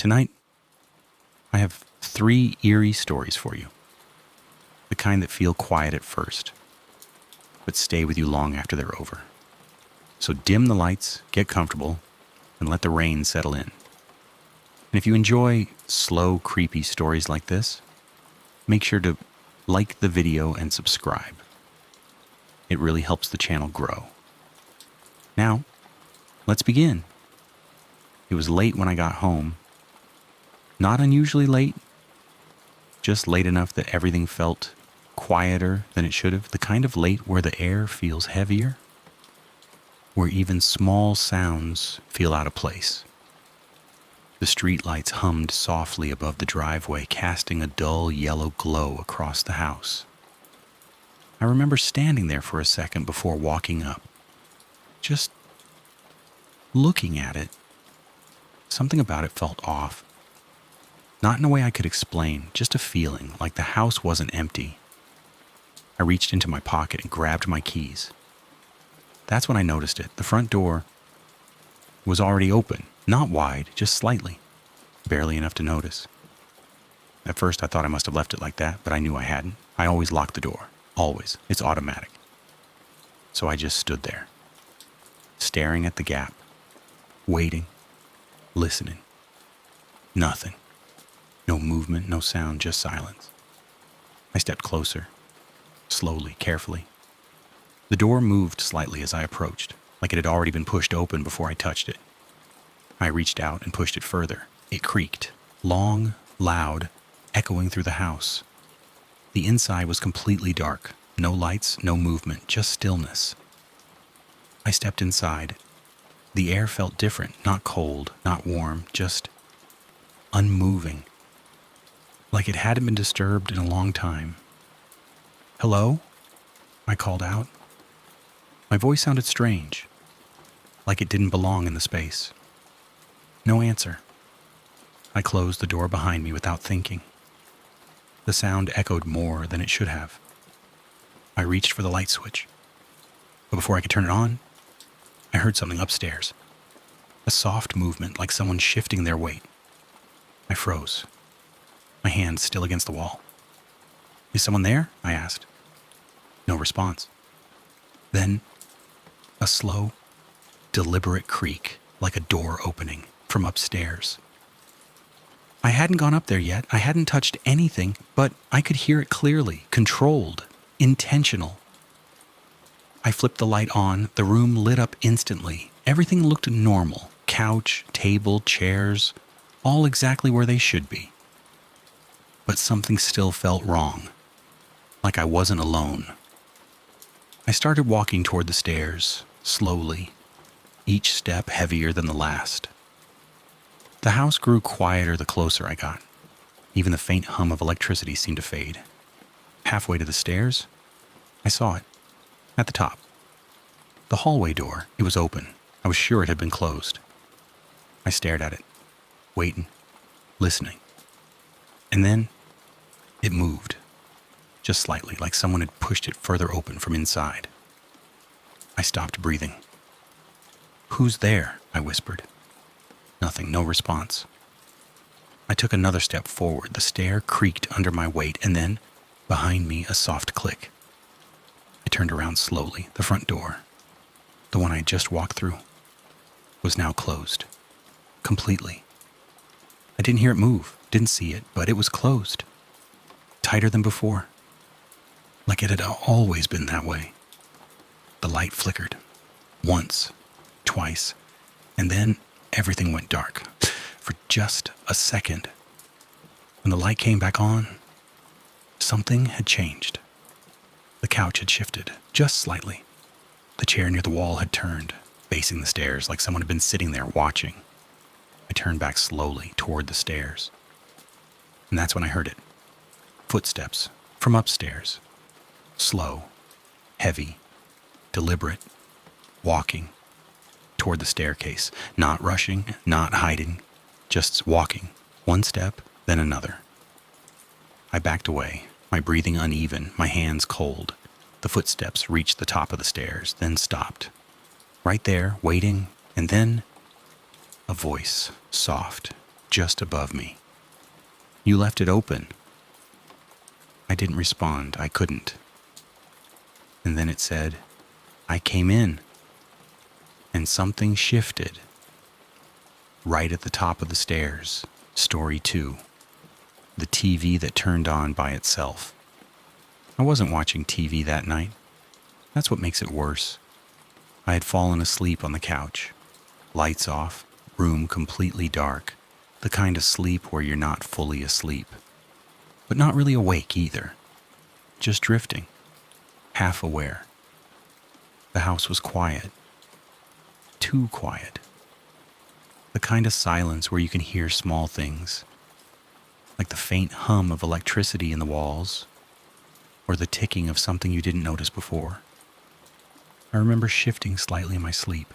Tonight, I have 3 eerie stories for you. The kind that feel quiet at first, but stay with you long after they're over. So dim the lights, get comfortable, and let the rain settle in. And if you enjoy slow, creepy stories like this, make sure to like the video and subscribe. It really helps the channel grow. Now, let's begin. It was late when I got home. Not unusually late, just late enough that everything felt quieter than it should have. The kind of late where the air feels heavier, where even small sounds feel out of place. The streetlights hummed softly above the driveway, casting a dull yellow glow across the house. I remember standing there for a second before walking up, just looking at it. Something about it felt off. Not in a way I could explain, just a feeling like the house wasn't empty. I reached into my pocket and grabbed my keys. That's when I noticed it. The front door was already open, not wide, just slightly, barely enough to notice. At first I thought I must have left it like that, but I knew I hadn't. I always lock the door, always. It's automatic. So I just stood there, staring at the gap, waiting, listening. Nothing. No movement, no sound, just silence. I stepped closer, slowly, carefully. The door moved slightly as I approached, like it had already been pushed open before I touched it. I reached out and pushed it further. It creaked, long, loud, echoing through the house. The inside was completely dark. No lights, no movement, just stillness. I stepped inside. The air felt different, not cold, not warm, just unmoving. Like it hadn't been disturbed in a long time. "Hello?" I called out. My voice sounded strange, like it didn't belong in the space. No answer. I closed the door behind me without thinking. The sound echoed more than it should have. I reached for the light switch, but before I could turn it on, I heard something upstairs. A soft movement, like someone shifting their weight. I froze, my hand still against the wall. "Is someone there?" I asked. No response. Then, a slow, deliberate creak, like a door opening from upstairs. I hadn't gone up there yet. I hadn't touched anything, but I could hear it clearly, controlled, intentional. I flipped the light on. The room lit up instantly. Everything looked normal. Couch, table, chairs, all exactly where they should be. But something still felt wrong, like I wasn't alone. I started walking toward the stairs, slowly, each step heavier than the last. The house grew quieter the closer I got. Even the faint hum of electricity seemed to fade. Halfway to the stairs, I saw it, at the top. The hallway door, it was open. I was sure it had been closed. I stared at it, waiting, listening. And then, it moved. Just slightly, like someone had pushed it further open from inside. I stopped breathing. "Who's there?" I whispered. Nothing, no response. I took another step forward. The stair creaked under my weight, and then, behind me, a soft click. I turned around slowly. The front door, the one I had just walked through, was now closed. Completely. I didn't hear it move, didn't see it, but it was closed. Tighter than before. Like it had always been that way. The light flickered. Once, twice, and then everything went dark. For just a second. When the light came back on, something had changed. The couch had shifted, just slightly. The chair near the wall had turned, facing the stairs like someone had been sitting there watching. I turned back slowly toward the stairs. And that's when I heard it. Footsteps from upstairs. Slow, heavy, deliberate, walking toward the staircase. Not rushing, not hiding, just walking. One step, then another. I backed away, my breathing uneven, my hands cold. The footsteps reached the top of the stairs, then stopped. Right there, waiting, and then a voice, soft, just above me. You left it open. I didn't respond. I couldn't. And then it said, I came in. And something shifted. Right at the top of the stairs, story 2. The TV that turned on by itself. I wasn't watching TV that night. That's what makes it worse. I had fallen asleep on the couch. Lights off, room completely dark. The kind of sleep where you're not fully asleep. But not really awake either. Just drifting. Half aware. The house was quiet. Too quiet. The kind of silence where you can hear small things. Like the faint hum of electricity in the walls. Or the ticking of something you didn't notice before. I remember shifting slightly in my sleep.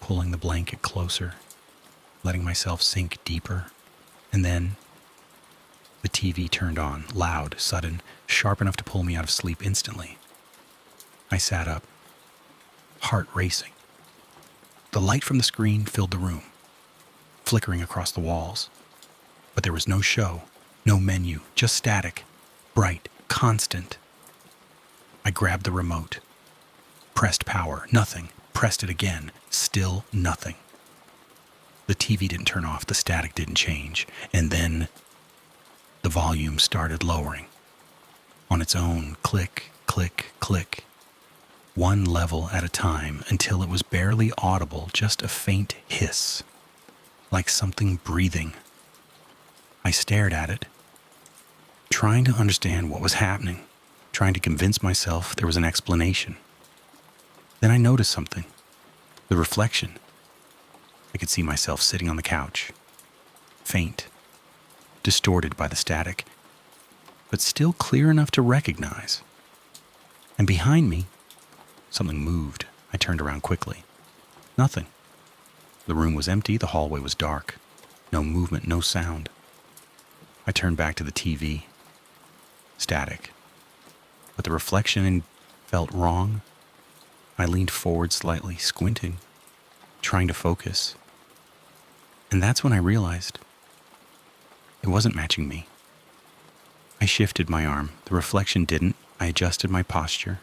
Pulling the blanket closer. Letting myself sink deeper. And then the TV turned on, loud, sudden, sharp enough to pull me out of sleep instantly. I sat up, heart racing. The light from the screen filled the room, flickering across the walls. But there was no show, no menu, just static, bright, constant. I grabbed the remote, pressed power, nothing, pressed it again, still nothing. The TV didn't turn off, the static didn't change, and then the volume started lowering. On its own, click, click, click. One level at a time until it was barely audible, just a faint hiss, like something breathing. I stared at it, trying to understand what was happening, trying to convince myself there was an explanation. Then I noticed something, the reflection. I could see myself sitting on the couch, faint, distorted by the static, but still clear enough to recognize. And behind me, something moved. I turned around quickly. Nothing. The room was empty, the hallway was dark. No movement, no sound. I turned back to the TV. Static. But the reflection felt wrong. I leaned forward slightly, squinting, trying to focus. And that's when I realized it wasn't matching me. I shifted my arm. The reflection didn't. I adjusted my posture.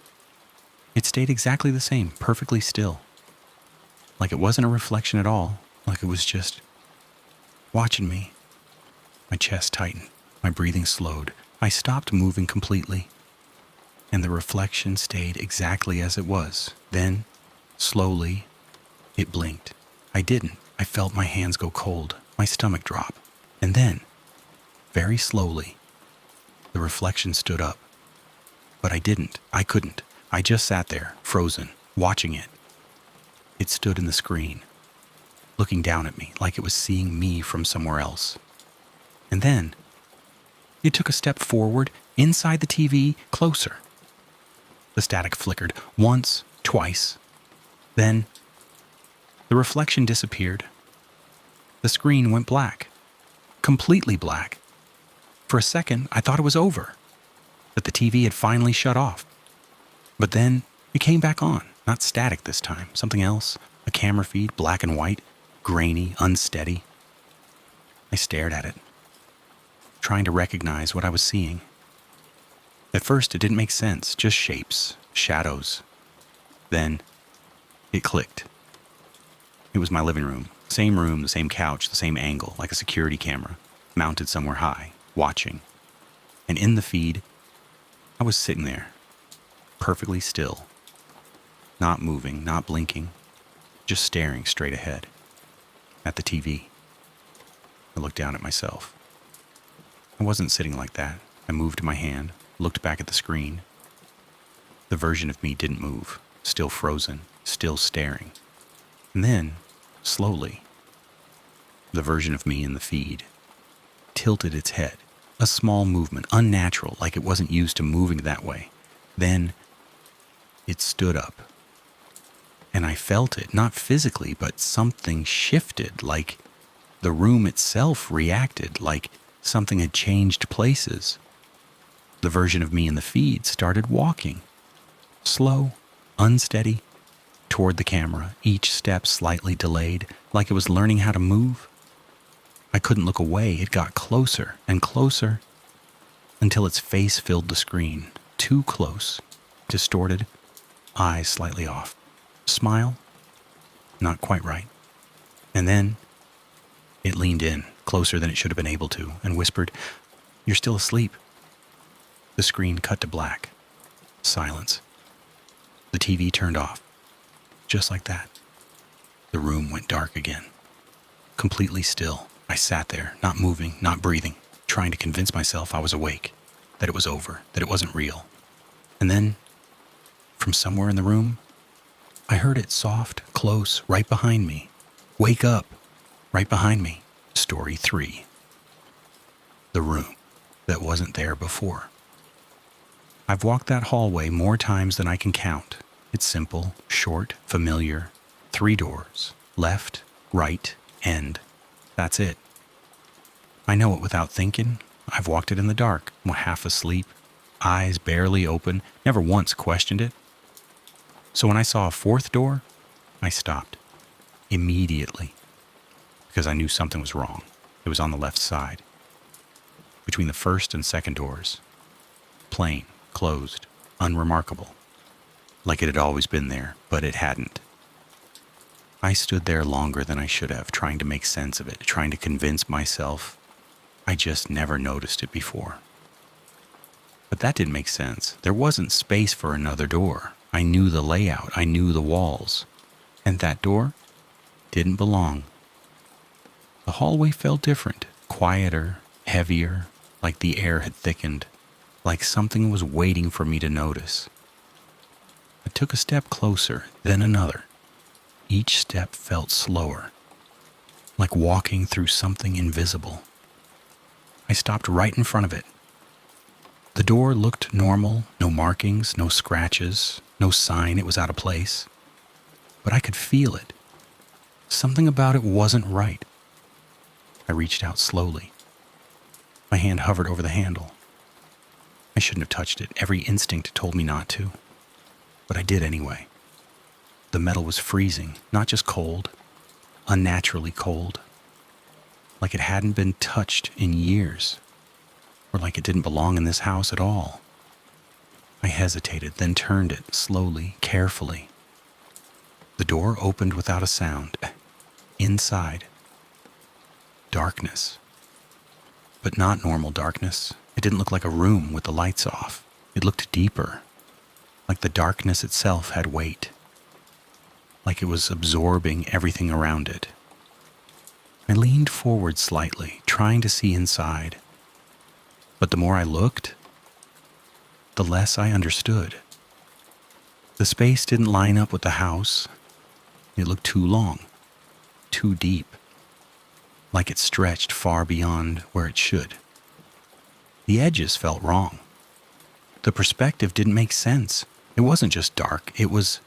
It stayed exactly the same, perfectly still. Like it wasn't a reflection at all, like it was just watching me. My chest tightened, my breathing slowed. I stopped moving completely, and the reflection stayed exactly as it was. Then, slowly, it blinked. I didn't. I felt my hands go cold, my stomach drop. And then, very slowly, the reflection stood up. But I didn't. I couldn't. I just sat there, frozen, watching it. It stood in the screen, looking down at me like it was seeing me from somewhere else. And then, it took a step forward, inside the TV, closer. The static flickered once, twice. Then, the reflection disappeared. The screen went black, completely black. For a second, I thought it was over, that the TV had finally shut off. But then, it came back on, not static this time, something else, a camera feed, black and white, grainy, unsteady. I stared at it, trying to recognize what I was seeing. At first, it didn't make sense, just shapes, shadows. Then, it clicked. It was my living room, the same couch, the same angle, like a security camera, mounted somewhere high, watching. And in the feed, I was sitting there, perfectly still, not moving, not blinking, just staring straight ahead, at the TV. I looked down at myself. I wasn't sitting like that. I moved my hand, looked back at the screen. The version of me didn't move, still frozen, still staring. And then, slowly, the version of me in the feed tilted its head, a small movement, unnatural, like it wasn't used to moving that way. Then, it stood up. And I felt it, not physically, but something shifted, like the room itself reacted, like something had changed places. The version of me in the feed started walking, slow, unsteady, toward the camera, each step slightly delayed, like it was learning how to move. I couldn't look away. It got closer and closer until its face filled the screen. Too close, distorted, eyes slightly off. Smile? Not quite right. And then it leaned in, closer than it should have been able to, and whispered, "You're still asleep." The screen cut to black. Silence. The TV turned off. Just like that. The room went dark again. Completely still. I sat there, not moving, not breathing, trying to convince myself I was awake, that it was over, that it wasn't real. And then, from somewhere in the room, I heard it soft, close, right behind me. "Wake up!" Right behind me. Story 3. The room that wasn't there before. I've walked that hallway more times than I can count. It's simple, short, familiar. 3 doors. Left, right, end. That's it. I know it without thinking. I've walked it in the dark, half asleep, eyes barely open, never once questioned it. So when I saw a 4th door, I stopped. Immediately. Because I knew something was wrong. It was on the left side. Between the 1st and 2nd doors. Plain, closed, unremarkable. Like it had always been there, but it hadn't. I stood there longer than I should have, trying to make sense of it, trying to convince myself I just never noticed it before. But that didn't make sense. There wasn't space for another door. I knew the layout. I knew the walls. And that door didn't belong. The hallway felt different, quieter, heavier, like the air had thickened, like something was waiting for me to notice. I took a step closer, then another. Each step felt slower, like walking through something invisible. I stopped right in front of it. The door looked normal, no markings, no scratches, no sign it was out of place. But I could feel it. Something about it wasn't right. I reached out slowly. My hand hovered over the handle. I shouldn't have touched it. Every instinct told me not to. But I did anyway. The metal was freezing, not just cold, unnaturally cold. Like it hadn't been touched in years. Or like it didn't belong in this house at all. I hesitated, then turned it slowly, carefully. The door opened without a sound. Inside, darkness. But not normal darkness. It didn't look like a room with the lights off. It looked deeper, like the darkness itself had weight, like it was absorbing everything around it. I leaned forward slightly, trying to see inside. But the more I looked, the less I understood. The space didn't line up with the house. It looked too long, too deep, like it stretched far beyond where it should. The edges felt wrong. The perspective didn't make sense. It wasn't just dark, it was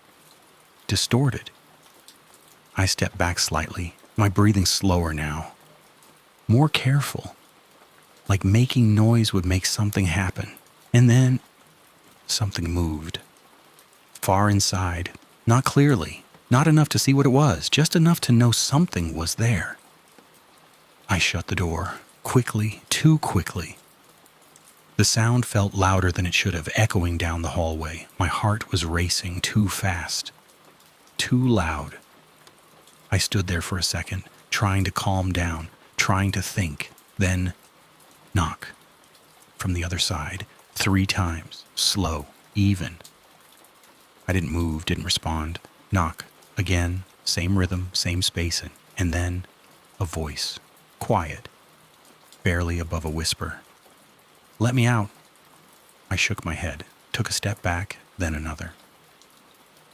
distorted. I stepped back slightly, my breathing slower now, more careful, like making noise would make something happen. And then something moved. Far inside, not clearly, not enough to see what it was, just enough to know something was there. I shut the door, quickly, too quickly. The sound felt louder than it should have, echoing down the hallway. My heart was racing too fast, too loud. I stood there for a second, trying to calm down, trying to think. Then, knock. From the other side, 3 times, slow, even. I didn't move, didn't respond. Knock. Again, same rhythm, same spacing. And then, a voice. Quiet. Barely above a whisper. "Let me out." I shook my head, took a step back, then another.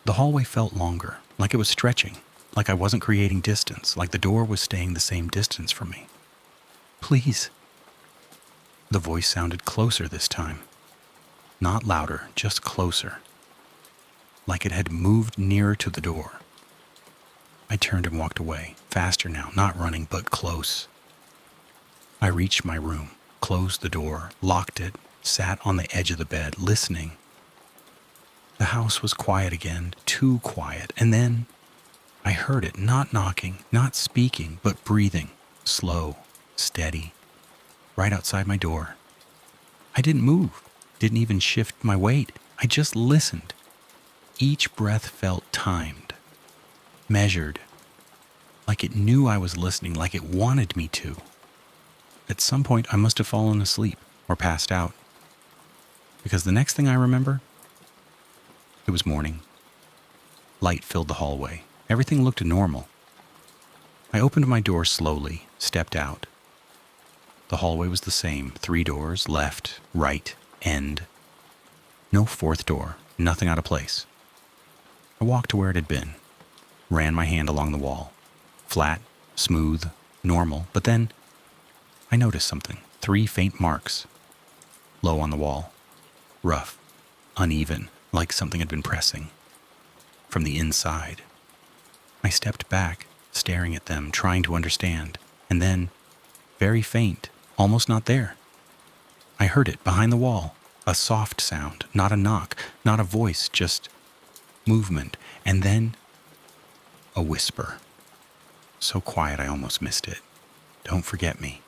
The hallway felt longer, like it was stretching, like I wasn't creating distance, like the door was staying the same distance from me. "Please." The voice sounded closer this time. Not louder, just closer. Like it had moved nearer to the door. I turned and walked away, faster now, not running, but close. I reached my room, closed the door, locked it, sat on the edge of the bed, listening. The house was quiet again, too quiet, and then I heard it, not knocking, not speaking, but breathing, slow, steady, right outside my door. I didn't move, didn't even shift my weight. I just listened. Each breath felt timed, measured, like it knew I was listening, like it wanted me to. At some point, I must have fallen asleep or passed out, because the next thing I remember, it was morning. Light filled the hallway. Everything looked normal. I opened my door slowly, stepped out. The hallway was the same, 3 doors, left, right, end. No fourth door, nothing out of place. I walked to where it had been, ran my hand along the wall. Flat, smooth, normal, but then I noticed something. 3 faint marks, low on the wall, rough, uneven, like something had been pressing. From the inside. I stepped back, staring at them, trying to understand, and then, very faint, almost not there. I heard it behind the wall, a soft sound, not a knock, not a voice, just movement, and then a whisper. So quiet I almost missed it. Don't forget me.